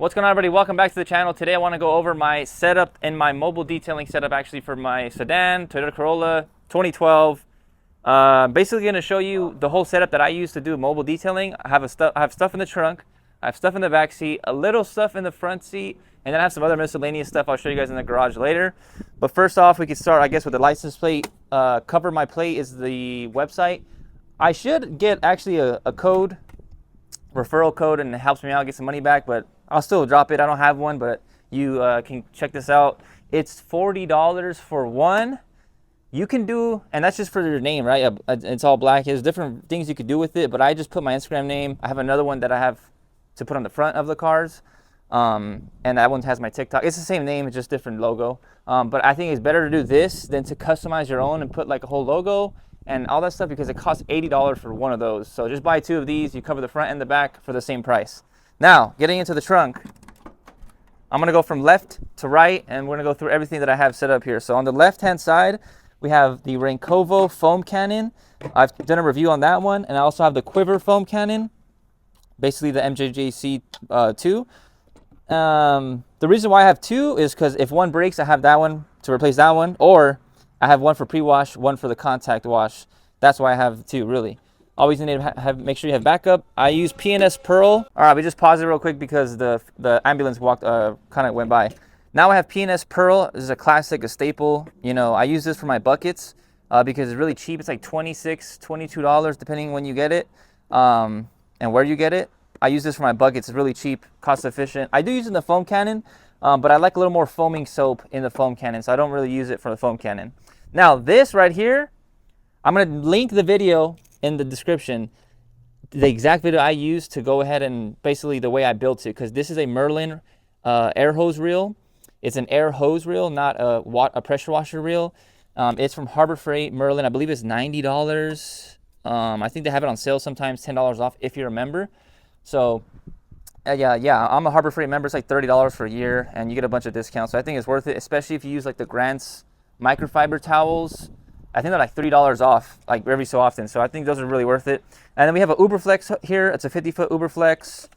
What's going on, everybody? Welcome back to the channel. Today I want to go over my setup and my mobile detailing setup actually for my sedan, Toyota Corolla 2012. Basically going to show you the whole setup that I use to do mobile detailing. I have stuff in the trunk, I have stuff in the back seat, a little stuff in the front seat, and then I have some other miscellaneous stuff I'll show you guys in the garage later. But first off, we can start, I guess, with the license plate. Cover My Plate is the website. I should get actually a code, referral code, and it helps me out get some money back, but I'll still drop it. I don't have one, but you can check this out. It's $40 for one. You can do, and that's just for your name, right? It's all black. There's different things you could do with it, but I just put my Instagram name. I have another one that I have to put on the front of the cars, and that one has my TikTok. It's the same name, it's just different logo. But I think it's better to do this than to customize your own and put like a whole logo and all that stuff, because it costs $80 for one of those. So just buy two of these. You cover the front and the back for the same price. Now, getting into the trunk, I'm going to go from left to right, and we're going to go through everything that I have set up here. So on the left-hand side, we have the Rancovo foam cannon. I've done a review on that one, and I also have the Quiver foam cannon, basically the MJJC 2. The reason why I have two is because if one breaks, I have that one to replace that one, or I have one for pre-wash, one for the contact wash. That's why I have two, really. Always need to make sure you have backup. I use P&S Pearl. All right, we just paused it real quick because the ambulance kind of went by. Now I have P&S Pearl. This is a classic, a staple. You know, I use this for my buckets because it's really cheap. It's like $26, $22 depending when you get it and where you get it. I use this for my buckets. It's really cheap, cost efficient. I do use it in the foam cannon, but I like a little more foaming soap in the foam cannon, so I don't really use it for the foam cannon. Now this right here, I'm gonna link the video in the description, the exact video I used to go ahead and basically the way I built it, because this is a Merlin air hose reel. It's an air hose reel, not a pressure washer reel. It's from Harbor Freight Merlin. I believe it's $90. I think they have it on sale sometimes, $10 off if you're a member. So yeah, I'm a Harbor Freight member. It's like $30 for a year, and you get a bunch of discounts. So I think it's worth it, especially if you use like the Grant's microfiber towels. I think they're like $30 off, like every so often. So I think those are really worth it. And then we have a Uberflex here. It's a 50-foot Uberflex.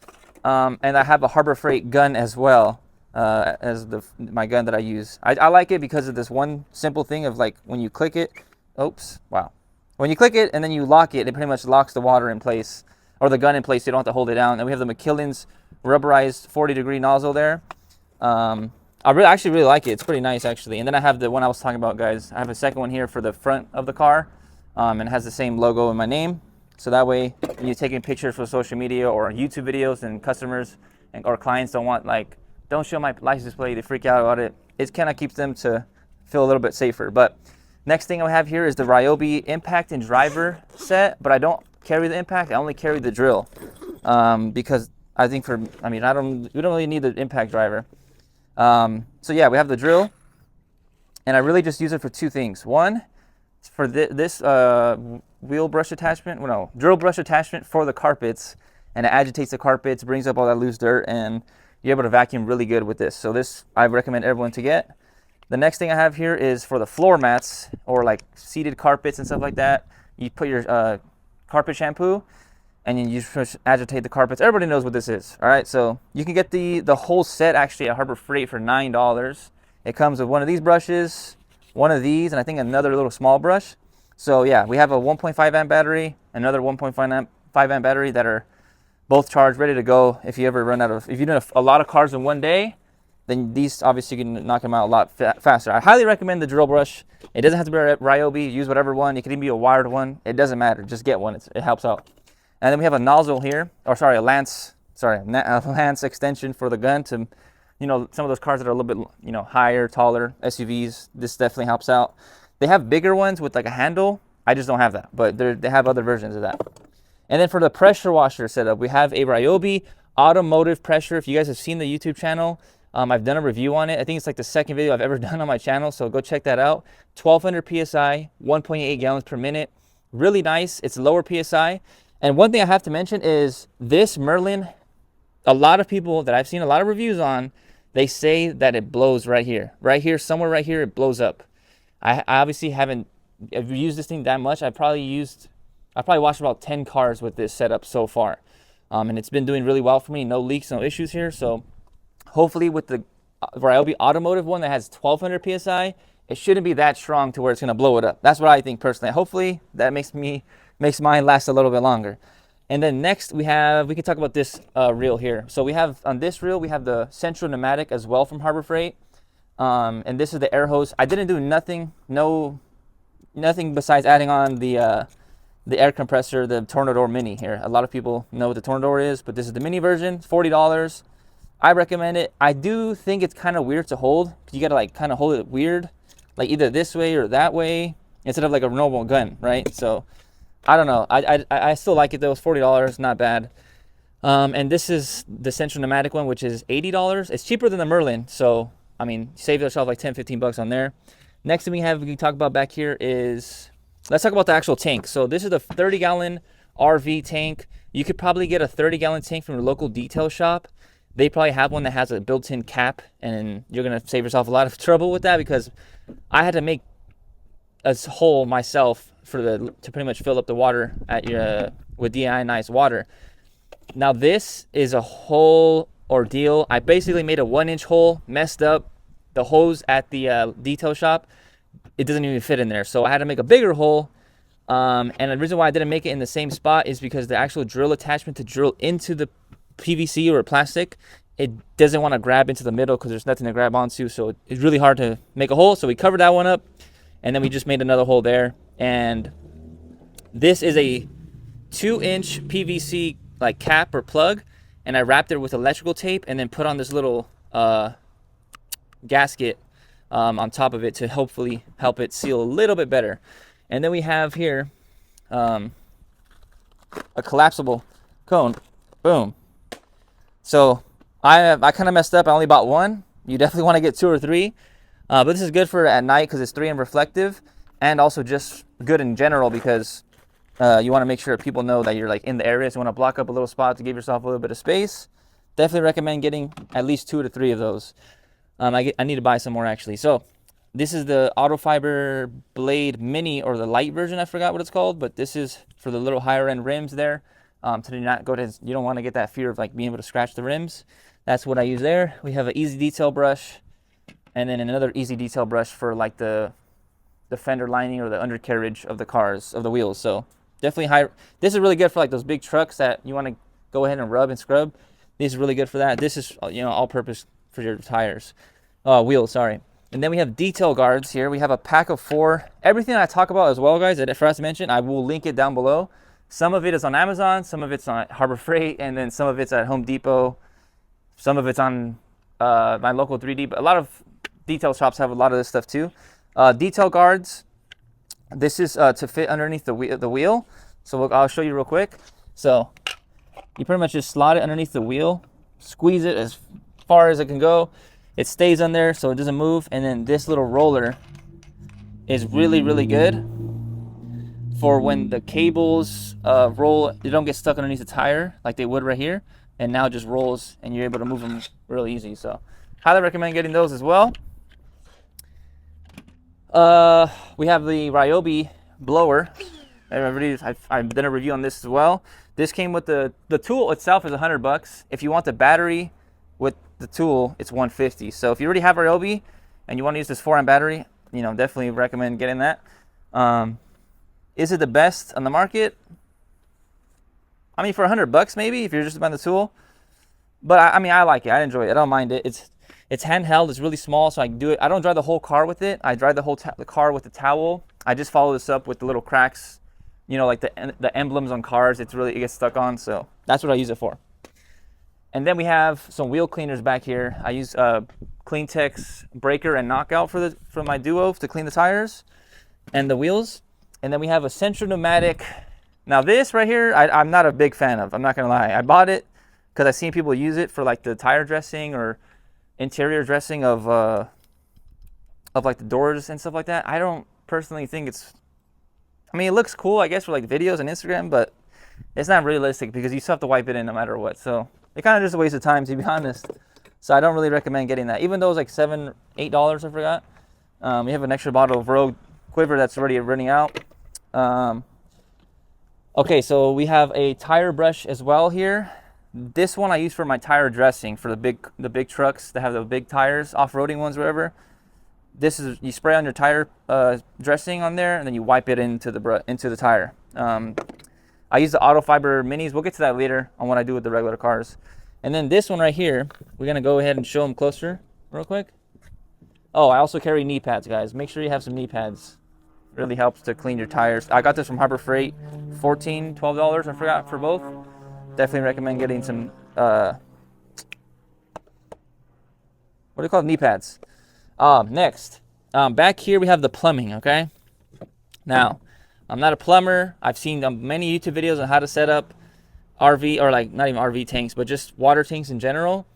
And I have a Harbor Freight gun as well, as my gun that I use. I like it because of this one simple thing of like when you click it, oops, wow. When you click it and then you lock it, it pretty much locks the water in place, or the gun in place, so you don't have to hold it down. And we have the McKillen's rubberized 40-degree nozzle there. I actually really like it. It's pretty nice, actually. And then I have the one I was talking about, guys. I have a second one here for the front of the car, and it has the same logo and my name. So that way, when you're taking pictures for social media or YouTube videos, and customers or clients don't show my license plate, they freak out about it. It kind of keeps them to feel a little bit safer. But next thing I have here is the Ryobi impact and driver set, but I don't carry the impact. I only carry the drill, because I think we don't really need the impact driver. So yeah, we have the drill, and I really just use it for two things. One, for this wheel brush attachment, drill brush attachment for the carpets, and it agitates the carpets, brings up all that loose dirt, and you're able to vacuum really good with this. So this, I recommend everyone to get. The next thing I have here is for the floor mats, or like seated carpets and stuff like that. You put your carpet shampoo, and then you just agitate the carpets. Everybody knows what this is, all right? So you can get the whole set actually at Harbor Freight for $9. It comes with one of these brushes, one of these, and I think another little small brush. So yeah, we have a 1.5 amp battery, another 1.5 amp battery that are both charged, ready to go. If you ever run out of, if you do a lot of cars in one day, then these obviously you can knock them out a lot faster. I highly recommend the drill brush. It doesn't have to be a Ryobi. Use whatever one. It could even be a wired one. It doesn't matter. Just get one. It helps out. And then we have a nozzle here, or sorry, a lance extension for the gun to, some of those cars that are a little bit, higher, taller, SUVs. This definitely helps out. They have bigger ones with like a handle. I just don't have that, but they have other versions of that. And then for the pressure washer setup, we have a Ryobi automotive pressure. If you guys have seen the YouTube channel, I've done a review on it. I think it's like the second video I've ever done on my channel, so go check that out. 1200 PSI, 1.8 gallons per minute. Really nice. It's lower PSI. And one thing I have to mention is this Merlin, a lot of people that I've seen a lot of reviews on, they say that it blows right here. Right here, somewhere right here, it blows up. I obviously haven't used this thing that much. I probably washed about 10 cars with this setup so far. And it's been doing really well for me. No leaks, no issues here. So hopefully with the Ryobi Automotive one that has 1200 psi, it shouldn't be that strong to where it's going to blow it up. That's what I think personally. Hopefully that makes mine last a little bit longer. And then next we can talk about this reel here. So we have on this reel, we have the central pneumatic as well from Harbor Freight. And this is the air hose. I didn't do nothing besides adding on the air compressor, the Tornador Mini here. A lot of people know what the Tornador is, but this is the mini version, $40. I recommend it. I do think it's kind of weird to hold. You got to like kind of hold it weird, like either this way or that way instead of like a normal gun, right? So I don't know. I still like it though. It's $40, not bad. And this is the central pneumatic one, which is $80. It's cheaper than the Merlin, so I mean, save yourself like 10-15 bucks on there. Next thing we can talk about back here is, let's talk about the actual tank. So this is the 30-gallon RV tank. You could probably get a 30-gallon tank from your local detail shop. They probably have one that has a built-in cap, and you're gonna save yourself a lot of trouble with that, because I had to make a hole myself to pretty much fill up the water at your with deionized water. Now this is a whole ordeal. I basically made a 1-inch hole, messed up the hose at the detail shop. It doesn't even fit in there, so I had to make a bigger hole. And the reason why I didn't make it in the same spot is because the actual drill attachment to drill into the PVC or plastic, it doesn't want to grab into the middle because there's nothing to grab onto, so it's really hard to make a hole. So we covered that one up, and then we just made another hole there. And this is a 2-inch PVC like cap or plug, and I wrapped it with electrical tape and then put on this little gasket on top of it to hopefully help it seal a little bit better. And then we have here a collapsible cone. Boom. So I kind of messed up. I only bought one. You definitely want to get 2 or 3. But this is good for at night because it's 3M reflective, and also just good in general because you want to make sure people know that you're like in the area. So you want to block up a little spot to give yourself a little bit of space. Definitely recommend getting at least 2 to 3 of those. I need to buy some more actually. So this is the Auto Fiber Blade Mini, or the light version. I forgot what it's called, but this is for the little higher end rims there. To not go to, you don't want to get that fear of like being able to scratch the rims. That's what I use there. We have an easy detail brush, and then another easy detail brush for like the fender lining or the undercarriage of the cars, of the wheels. So definitely this is really good for like those big trucks that you want to go ahead and rub and scrub. This is really good for that. This is, you know, all purpose for your tires, wheels, sorry. And then we have detail guards here. We have a pack of 4. Everything I talk about as well, guys, that I forgot to mention, I will link it down below. Some of it is on Amazon, some of it's on Harbor Freight, and then some of it's at Home Depot. Some of it's on my local 3D, but a lot of detail shops have a lot of this stuff too. Detail guards. This is to fit underneath the wheel. So I'll show you real quick. So you pretty much just slot it underneath the wheel, squeeze it as far as it can go. It stays on there so it doesn't move. And then this little roller is really, really good for when the cables roll. They don't get stuck underneath the tire like they would right here. And now it just rolls and you're able to move them really easy. So highly recommend getting those as well. We have the Ryobi blower. I've done a review on this as well. This came with the tool itself is $100. If you want the battery with the tool, it's $150. So if you already have Ryobi and you want to use this 4-amp battery, you know, definitely recommend getting that. Is it the best on the market? I mean, for $100 maybe, if you're just buying the tool. But I mean, I like it. I enjoy it. I don't mind it. It's handheld. It's really small, so I can do it. I don't dry the whole car with it. I dry the whole the car with the towel. I just follow this up with the little cracks, you know, like the emblems on cars. It gets stuck on, so that's what I use it for. And then we have some wheel cleaners back here. I use CleanTech's Breaker and Knockout for my Duo to clean the tires and the wheels. And then we have a central pneumatic. Now this right here, I'm not a big fan of. I'm not gonna lie. I bought it because I've seen people use it for like the tire dressing or interior dressing of like the doors and stuff like that. I don't personally think it's. I mean, it looks cool, I guess, for like videos and Instagram, but it's not realistic because you still have to wipe it in no matter what. So it kind of just a waste of time, to be honest. So I don't really recommend getting that, even though it's like $7, $8. I forgot. We have an extra bottle of Rogue Quiver that's already running out. Okay, so we have a tire brush as well here. This one I use for my tire dressing for the big trucks that have the big tires, off-roading ones, whatever. This is, you spray on your tire dressing on there, and then you wipe it into the tire. I use the auto fiber minis. We'll get to that later on what I do with the regular cars. And then this one right here, we're gonna go ahead and show them closer real quick. Oh, I also carry knee pads, guys. Make sure you have some knee pads. Really helps to clean your tires. I got this from Harbor Freight, $14, $12, I forgot, for both. Definitely recommend getting some, what do you call it? Knee pads. Next, back here we have the plumbing, okay? Now, I'm not a plumber. I've seen many YouTube videos on how to set up RV, or like not even RV tanks, but just water tanks in general.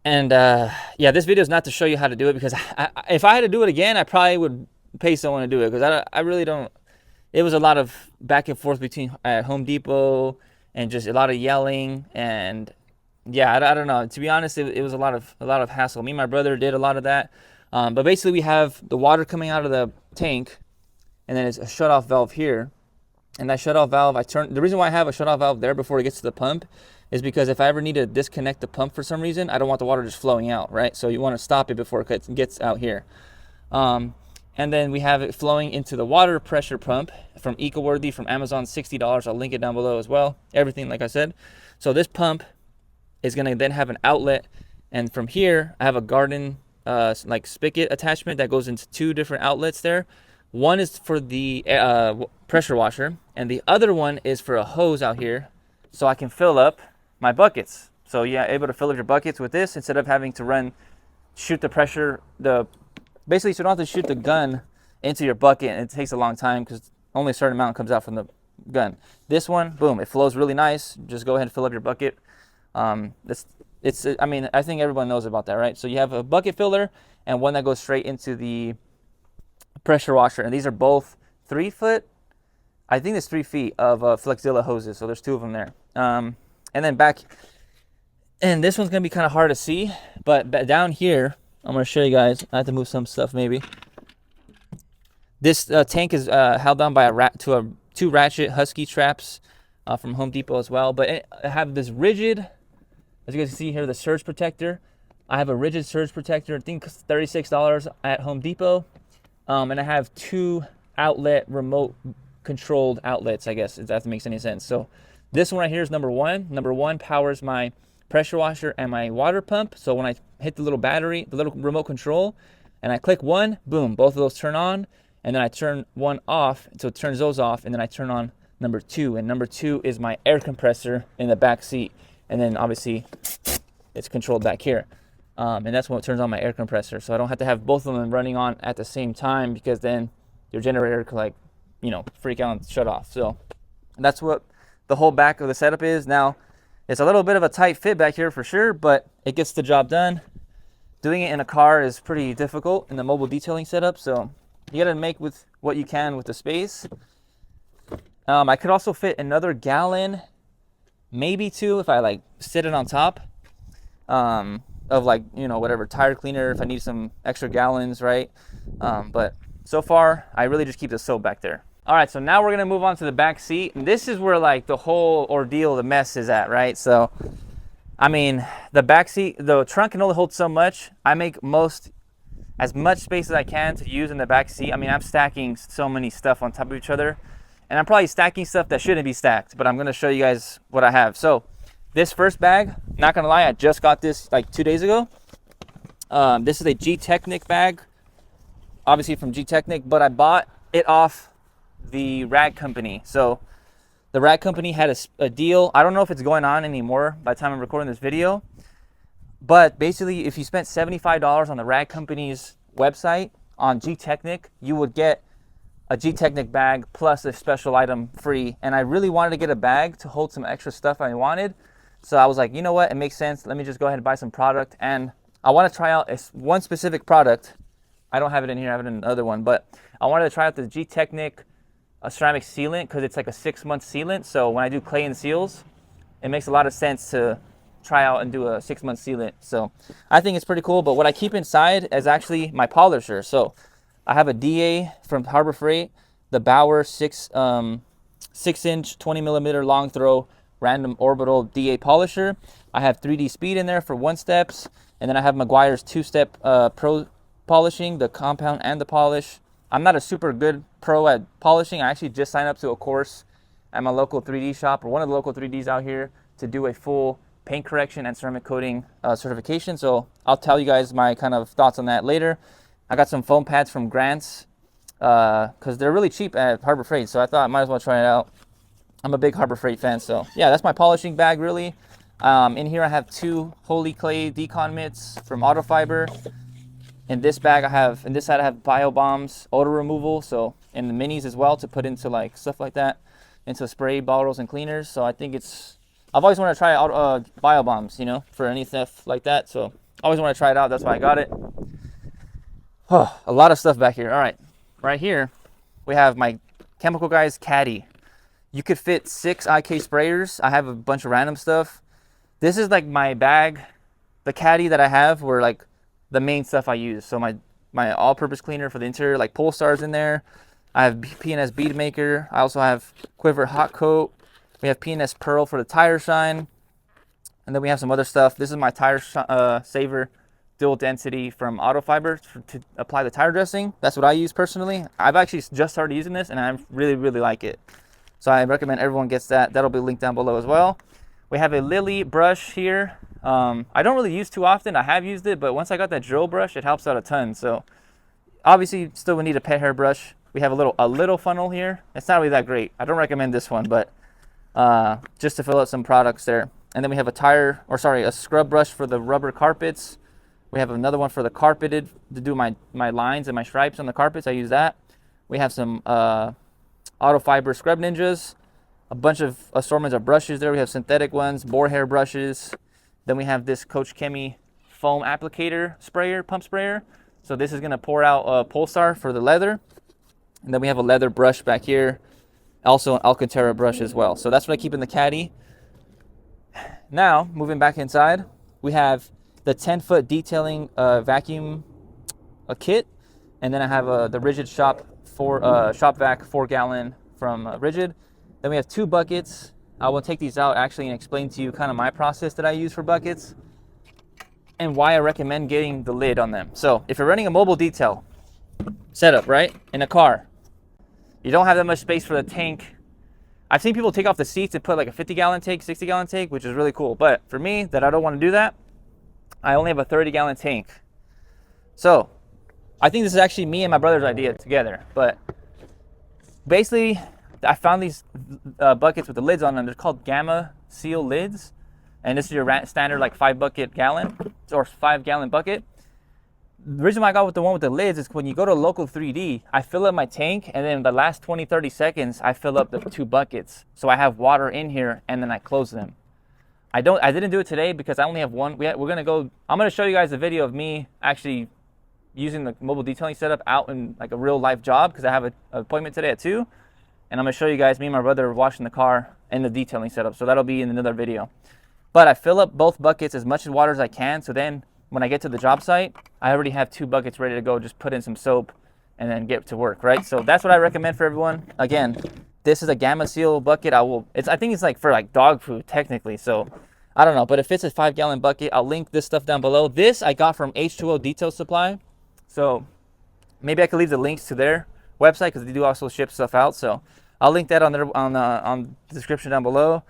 And yeah, this video is not to show you how to do it, because if I had to do it again, I probably would pay someone to do it, because I really don't. It was a lot of back and forth between Home Depot and just a lot of yelling, and yeah, I don't know. To be honest, it was a lot of hassle. Me and my brother did a lot of that. But basically, we have the water coming out of the tank, and then it's a shutoff valve here. And that shutoff valve, the reason why I have a shutoff valve there before it gets to the pump is because if I ever need to disconnect the pump for some reason, I don't want the water just flowing out, right? So you want to stop it before it gets out here. And then we have it flowing into the water pressure pump from EcoWorthy from Amazon, $60. I'll link it down below as well. Everything, like I said. So this pump is going to then have an outlet, and from here I have a garden like spigot attachment that goes into two different outlets there. One is for the pressure washer, and the other one is for a hose out here, so I can fill up my buckets. So yeah, able to fill up your buckets with this instead of having to shoot the pressure, basically, so you don't have to shoot the gun into your bucket, and it takes a long time because only a certain amount comes out from the gun. This one, boom, it flows really nice. Just go ahead and fill up your bucket. I mean, I think everyone knows about that, right? So you have a bucket filler and one that goes straight into the pressure washer, and these are both 3 foot. I think it's 3 feet of Flexzilla hoses, so there's two of them there. And then back, and this one's gonna be kind of hard to see, but down here, I'm gonna show you guys. I have to move some stuff maybe. This tank is held down by two ratchet Husky straps from Home Depot as well. But I have this rigid, as you guys can see here, the surge protector. I have a rigid surge protector. I think it's $36 at Home Depot. And I have two outlet remote controlled outlets, I guess, if that makes any sense. So this one right here is number one. Number one powers my pressure washer and my water pump. So when I hit the little battery, the little remote control, and I click one, boom, both of those turn on. And then I turn one off, so it turns those off, and then I turn on number two. And number two is my air compressor in the back seat. And then obviously it's controlled back here. And that's what turns on my air compressor. So I don't have to have both of them running on at the same time, because then your generator could freak out and shut off. So that's what the whole back of the setup is. Now, it's a little bit of a tight fit back here for sure, but it gets the job done. Doing it in a car is pretty difficult in the mobile detailing setup, so you gotta make with what you can with the space. I could also fit another gallon, maybe two, if I sit it on top of whatever tire cleaner, if I need some extra gallons, right? But so far, I really just keep the soap back there. All right, so now we're gonna move on to the back seat, and this is where the whole ordeal, the mess is at, right? So, I mean, the back seat, the trunk can only hold so much. I make as much space as I can to use in the back seat. I mean, I'm stacking so many stuff on top of each other, and I'm probably stacking stuff that shouldn't be stacked, but I'm gonna show you guys what I have. So this first bag, not gonna lie, I just got this 2 days ago. This is a G-Technic bag, obviously from G-Technic, but I bought it off the Rag Company. So the Rag Company had a deal. I don't know if it's going on anymore by the time I'm recording this video, but basically if you spent $75 on the Rag Company's website on G-Technic, you would get a G-Technic bag plus a special item free. And I really wanted to get a bag to hold some extra stuff I wanted. So I was like, you know what, it makes sense. Let me just go ahead and buy some product. And I want to try out one specific product. I don't have it in here, I have it in another one, but I wanted to try out the G-Technic ceramic sealant, because it's like a 6-month sealant. So when I do clay and seals, it makes a lot of sense to try out and do a 6-month sealant. So I think it's pretty cool. But what I keep inside is actually my polisher. So I have a DA from Harbor Freight, the Bauer 6-inch 20 millimeter long throw random orbital DA polisher. I have 3D speed in there for 1-steps, and then I have Meguiar's 2-step pro polishing, the compound and the polish. I'm not a super good pro at polishing. I actually just signed up to a course at my local 3D shop, or one of the local 3Ds out here, to do a full paint correction and ceramic coating certification. So I'll tell you guys my kind of thoughts on that later. I got some foam pads from Grants because they're really cheap at Harbor Freight, so I thought I might as well try it out. I'm a big Harbor Freight fan, so yeah, that's my polishing bag really. In here I have 2 Holy Clay decon mitts from Auto Fiber. In this bag in this side I have Bio Bombs odor removal, so in the minis as well, to put into like stuff like that, into spray bottles and cleaners. So I think I've always wanted to try out Bio Bombs, you know, for any stuff like that. So I always want to try it out. That's why I got it. Oh, a lot of stuff back here. All right, right here we have my Chemical Guys caddy. You could fit 6 IK sprayers. I have a bunch of random stuff. This is like my bag, the caddy that I have, where like the main stuff I use. So my all-purpose cleaner for the interior, like Polestar's in there. I have P&S Bead Maker. I also have Quiver Hot Coat. We have P&S Pearl for the tire shine. And then we have some other stuff. This is my tire saver dual density from Auto Fiber to apply the tire dressing. That's what I use personally. I've actually just started using this and I really, really like it. So I recommend everyone gets that. That'll be linked down below as well. We have a Lily brush here. I don't really use too often. I have used it, but once I got that drill brush, it helps out a ton. So obviously still we need a pet hair brush. We have a little funnel here. It's not really that great. I don't recommend this one, but just to fill out some products there. And then we have a scrub brush for the rubber carpets. We have another one for the carpeted to do my lines and my stripes on the carpets. I use that. We have some Auto Fiber Scrub Ninjas, a bunch of assortments of brushes there. We have synthetic ones, boar hair brushes. Then we have this Coach Chemi foam applicator sprayer, pump sprayer. So this is going to pour out Polestar for the leather. And then we have a leather brush back here. Also an Alcantara brush as well. So that's what I keep in the caddy. Now, moving back inside, we have the 10-foot detailing vacuum kit. And then I have the Rigid Shop Vac 4-gallon from Rigid. Then we have 2 buckets. I will take these out actually and explain to you kind of my process that I use for buckets and why I recommend getting the lid on them. So if you're running a mobile detail setup, right, in a car, you don't have that much space for the tank. I've seen people take off the seats and put like a 50-gallon tank, 60-gallon tank, which is really cool. But for me, that I don't want to do that, I only have a 30-gallon tank. So I think this is actually me and my brother's idea together. But basically, I found these buckets with the lids on them. They're called Gamma Seal lids. And this is your standard like 5-bucket gallon or 5-gallon bucket. The reason why I got with the one with the lids is when you go to local 3D, I fill up my tank and then in the last 20, 30 seconds, I fill up the 2 buckets. So I have water in here and then I close them. I didn't do it today because I only have one. I'm gonna show you guys a video of me actually using the mobile detailing setup out in like a real life job because I have an appointment today at 2. And I'm gonna show you guys me and my brother washing the car and the detailing setup. So that'll be in another video. But I fill up both buckets as much water as I can. So then when I get to the job site, I already have 2 buckets ready to go. Just put in some soap and then get to work, right? So that's what I recommend for everyone. Again, this is a Gamma Seal bucket. I think it's like for like dog food technically. So I don't know, but if it's a 5-gallon bucket, I'll link this stuff down below. This I got from H2O Detail Supply. So maybe I could leave the links to their website because they do also ship stuff out. So I'll link that on the description down below.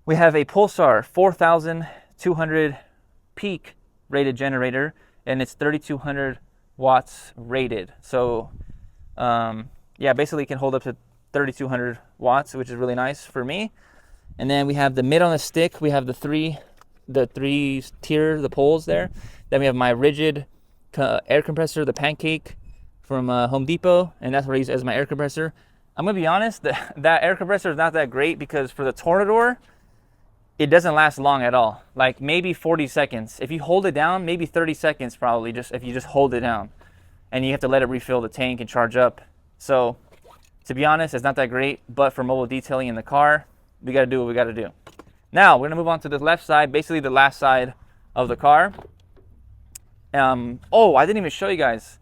We have a Pulsar 4200 peak rated generator, and it's 3200 watts rated. So yeah, basically it can hold up to 3200 watts, which is really nice for me. And then we have the mid on the stick. We have the three tier, the poles there. Then we have my Rigid air compressor, the Pancake from Home Depot, and that's what I use as my air compressor. I'm gonna be honest, that air compressor is not that great because for the Tornador, it doesn't last long at all. Like maybe 40 seconds. If you hold it down, maybe 30 seconds probably, just if you just hold it down. And you have to let it refill the tank and charge up. So to be honest, it's not that great, but for mobile detailing in the car, we gotta do what we gotta do. Now we're gonna move on to the left side, basically the last side of the car. Oh, I didn't even show you guys.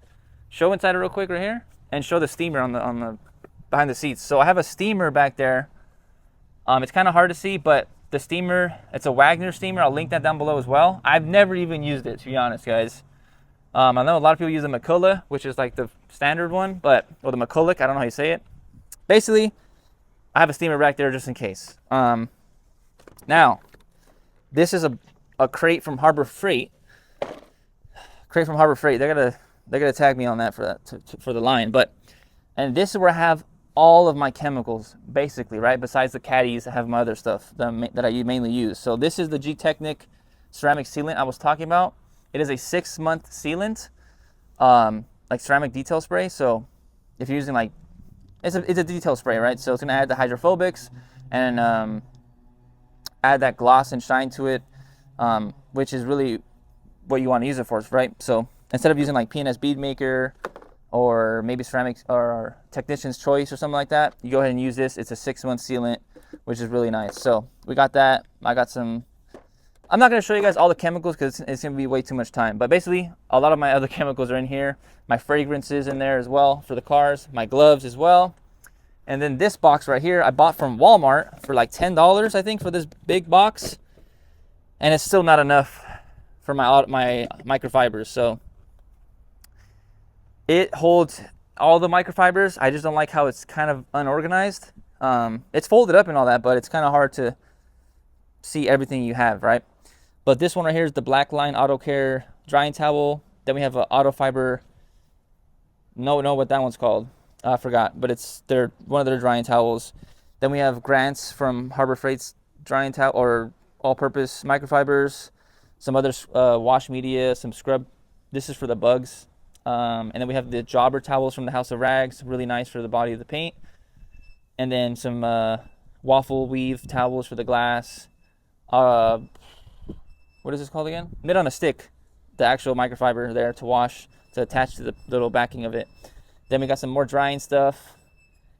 Show inside it real quick right here, and show the steamer on the behind the seats. So I have a steamer back there. It's kind of hard to see, but the steamer, it's a Wagner steamer. I'll link that down below as well. I've never even used it, to be honest, guys. I know a lot of people use the McCulloch, which is like the standard one, or the McCulloch, I don't know how you say it. Basically, I have a steamer back there just in case. Now, this is a crate from Harbor Freight. They're gonna tag me on that for the line. And this is where I have all of my chemicals, basically, right? Besides the caddies, I have my other stuff that I mainly use. So this is the G-Technic ceramic sealant I was talking about. It is a 6-month sealant, like ceramic detail spray. So if you're using like, it's a detail spray, right? So it's gonna add the hydrophobics and add that gloss and shine to it, which is really what you want to use it for, right? So instead of using like P&S Bead Maker or maybe ceramics or Technician's Choice or something like that, you go ahead and use this. It's a 6-month sealant, which is really nice. So we got that. I got some. I'm not going to show you guys all the chemicals because it's going to be way too much time. But basically, a lot of my other chemicals are in here. My fragrances in there as well for the cars. My gloves as well. And then this box right here, I bought from Walmart for like $10, I think, for this big box. And it's still not enough for my microfibers. So it holds all the microfibers. I just don't like how it's kind of unorganized. It's folded up and all that, but it's kind of hard to see everything you have, right? But this one right here is the Black Line Auto Care drying towel. Then we have an Auto Fiber. No, what that one's called. I forgot, but it's one of their drying towels. Then we have Grant's from Harbor Freight's drying towel or all-purpose microfibers. Some other wash media, some scrub. This is for the bugs. And then we have the Jobber towels from the House of Rags, really nice for the body of the paint. And then some waffle weave towels for the glass. What is this called again? Knit on a stick, the actual microfiber there to wash, to attach to the little backing of it. Then we got some more drying stuff.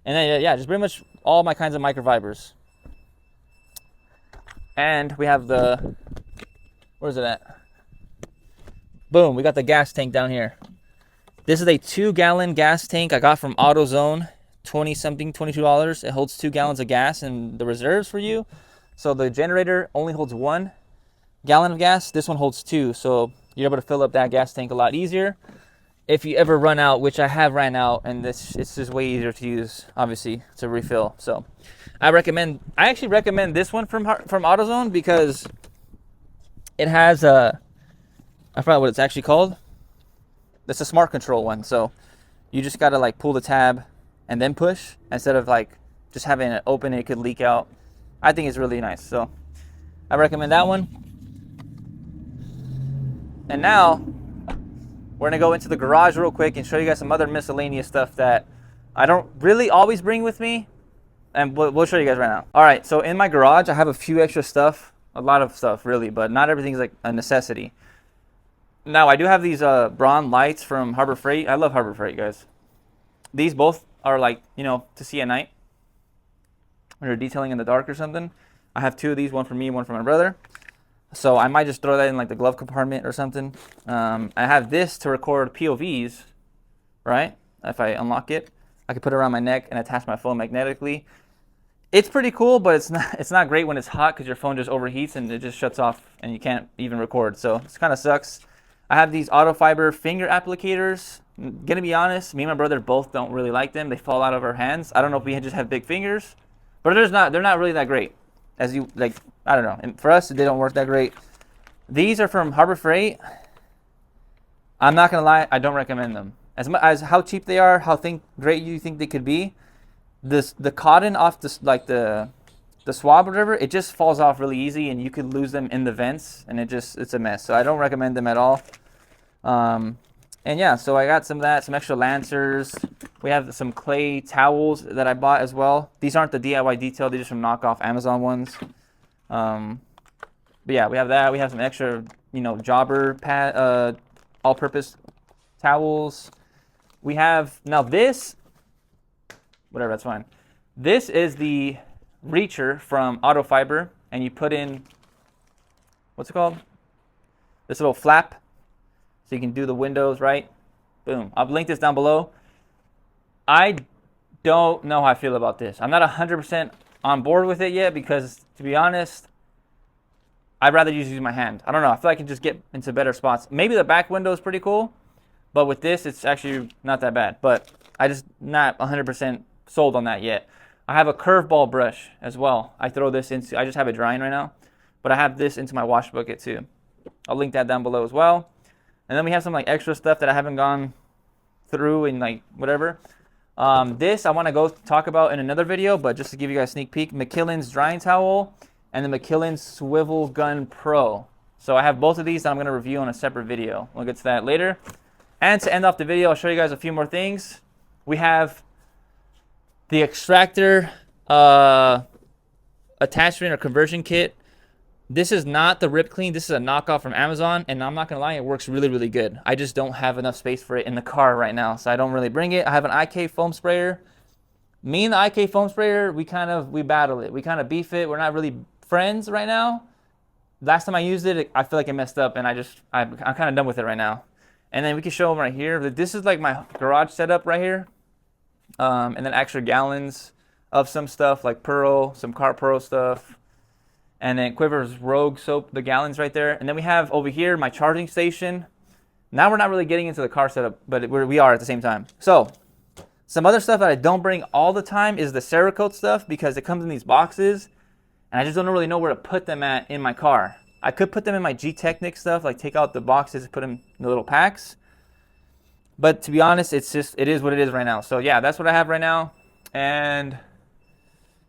And then, yeah, just pretty much all my kinds of microfibers. And we have where's it at? Boom, we got the gas tank down here. This is a 2-gallon gas tank I got from AutoZone, $22. It holds 2 gallons of gas in the reserves for you. So the generator only holds 1 gallon of gas. This one holds 2, so you're able to fill up that gas tank a lot easier. If you ever run out, which I have ran out, and it's just way easier to use, obviously, to refill. So I actually recommend this one from AutoZone because it has I forgot what it's actually called. It's a smart control one, so you just gotta like pull the tab and then push instead of like just having it open and it could leak out. I think it's really nice, so I recommend that one. And now we're gonna go into the garage real quick and show you guys some other miscellaneous stuff that I don't really always bring with me, and we'll show you guys right now. All right, so in my garage I have a few extra stuff, a lot of stuff really, but not everything's like a necessity. Now, I do have these Braun lights from Harbor Freight. I love Harbor Freight, guys. These both are like, to see at night when you're detailing in the dark or something. I have 2 of these, one for me, one for my brother. So I might just throw that in like the glove compartment or something. I have this to record POVs, right? If I unlock it, I can put it around my neck and attach my phone magnetically. It's pretty cool, but it's not great when it's hot because your phone just overheats and it just shuts off and you can't even record. So it kind of sucks. I have these Auto Fiber finger applicators. I'm gonna be honest, me and my brother both don't really like them. They fall out of our hands. I don't know if we just have big fingers, but they're not really that great. I don't know. And for us, they don't work that great. These are from Harbor Freight. I'm not gonna lie, I don't recommend them. As how cheap they are, how great you think they could be. The cotton off the swab or whatever, it just falls off really easy and you could lose them in the vents and it's a mess. So I don't recommend them at all. And yeah, so I got some of that, some extra lancers. We have some clay towels that I bought as well. These aren't the DIY detail, they're just some knockoff Amazon ones. But yeah, we have that. We have some extra, jobber pad, all-purpose towels. We have, now this, whatever, that's fine. This is the reacher from Auto Fiber, and you put in, what's it called? This little flap, so you can do the windows, right? Boom. I'll link this down below. I don't know how I feel about this. I'm not 100% on board with it yet because, to be honest, I'd rather just use my hand. I don't know. I feel like I can just get into better spots. Maybe the back window is pretty cool, but with this, it's actually not that bad. But I just not 100% sold on that yet. I have a curveball brush as well. I throw this into, I just have it drying right now, but I have this into my wash bucket too. I'll link that down below as well. And then we have some like extra stuff that I haven't gone through and like whatever. This I want to go talk about in another video, but just to give you guys a sneak peek, McKillen's drying towel and the McKillen Swivel Gun Pro. So I have both of these that I'm going to review on a separate video. We'll get to that later. And to end off the video, I'll show you guys a few more things. We have the extractor attachment or conversion kit. This is not the Rip Clean. This is a knockoff from Amazon, and I'm not going to lie, it works really, really good. I just don't have enough space for it in the car right now, so I don't really bring it. I have an IK foam sprayer. Me and the IK foam sprayer, we battle it. We kind of beef it. We're not really friends right now. Last time I used it, I feel like it messed up, and I'm kind of done with it right now. And then we can show them right here. This is like my garage setup right here. And then extra gallons of some stuff like Pearl, some Car Pearl stuff. And then Quiver's Rogue soap, the gallons right there. And then we have over here my charging station. Now we're not really getting into the car setup, but we are at the same time. So some other stuff that I don't bring all the time is the Cerakote stuff because it comes in these boxes. And I just don't really know where to put them at in my car. I could put them in my G-Technic stuff, like take out the boxes and put them in the little packs. But to be honest, it is what it is right now. So yeah, that's what I have right now. And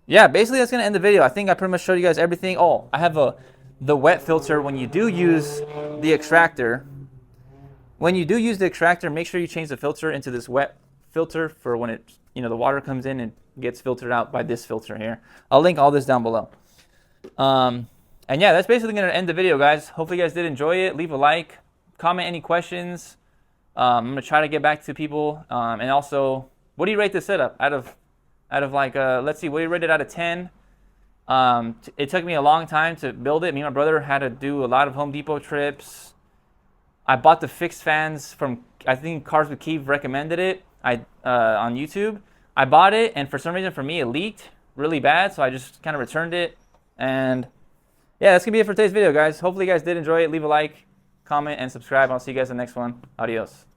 yeah, basically that's going to end the video. I think I pretty much showed you guys everything. Oh, I have the wet filter when you do use the extractor. When you do use the extractor, make sure you change the filter into this wet filter for when it, the water comes in and gets filtered out by this filter here. I'll link all this down below. And yeah, that's basically going to end the video, guys. Hopefully you guys did enjoy it. Leave a like, comment any questions. I'm going to try to get back to people. And also, what do you rate this setup out of like, let's see, what do you rate it out of 10? It took me a long time to build it. Me and my brother had to do a lot of Home Depot trips. I bought the fixed fans from, I think Cars with Keith recommended it on YouTube. I bought it, and for some reason for me, it leaked really bad, so I just kind of returned it. And yeah, that's going to be it for today's video, guys. Hopefully you guys did enjoy it. Leave a like, comment, and subscribe. I'll see you guys in the next one. Adios.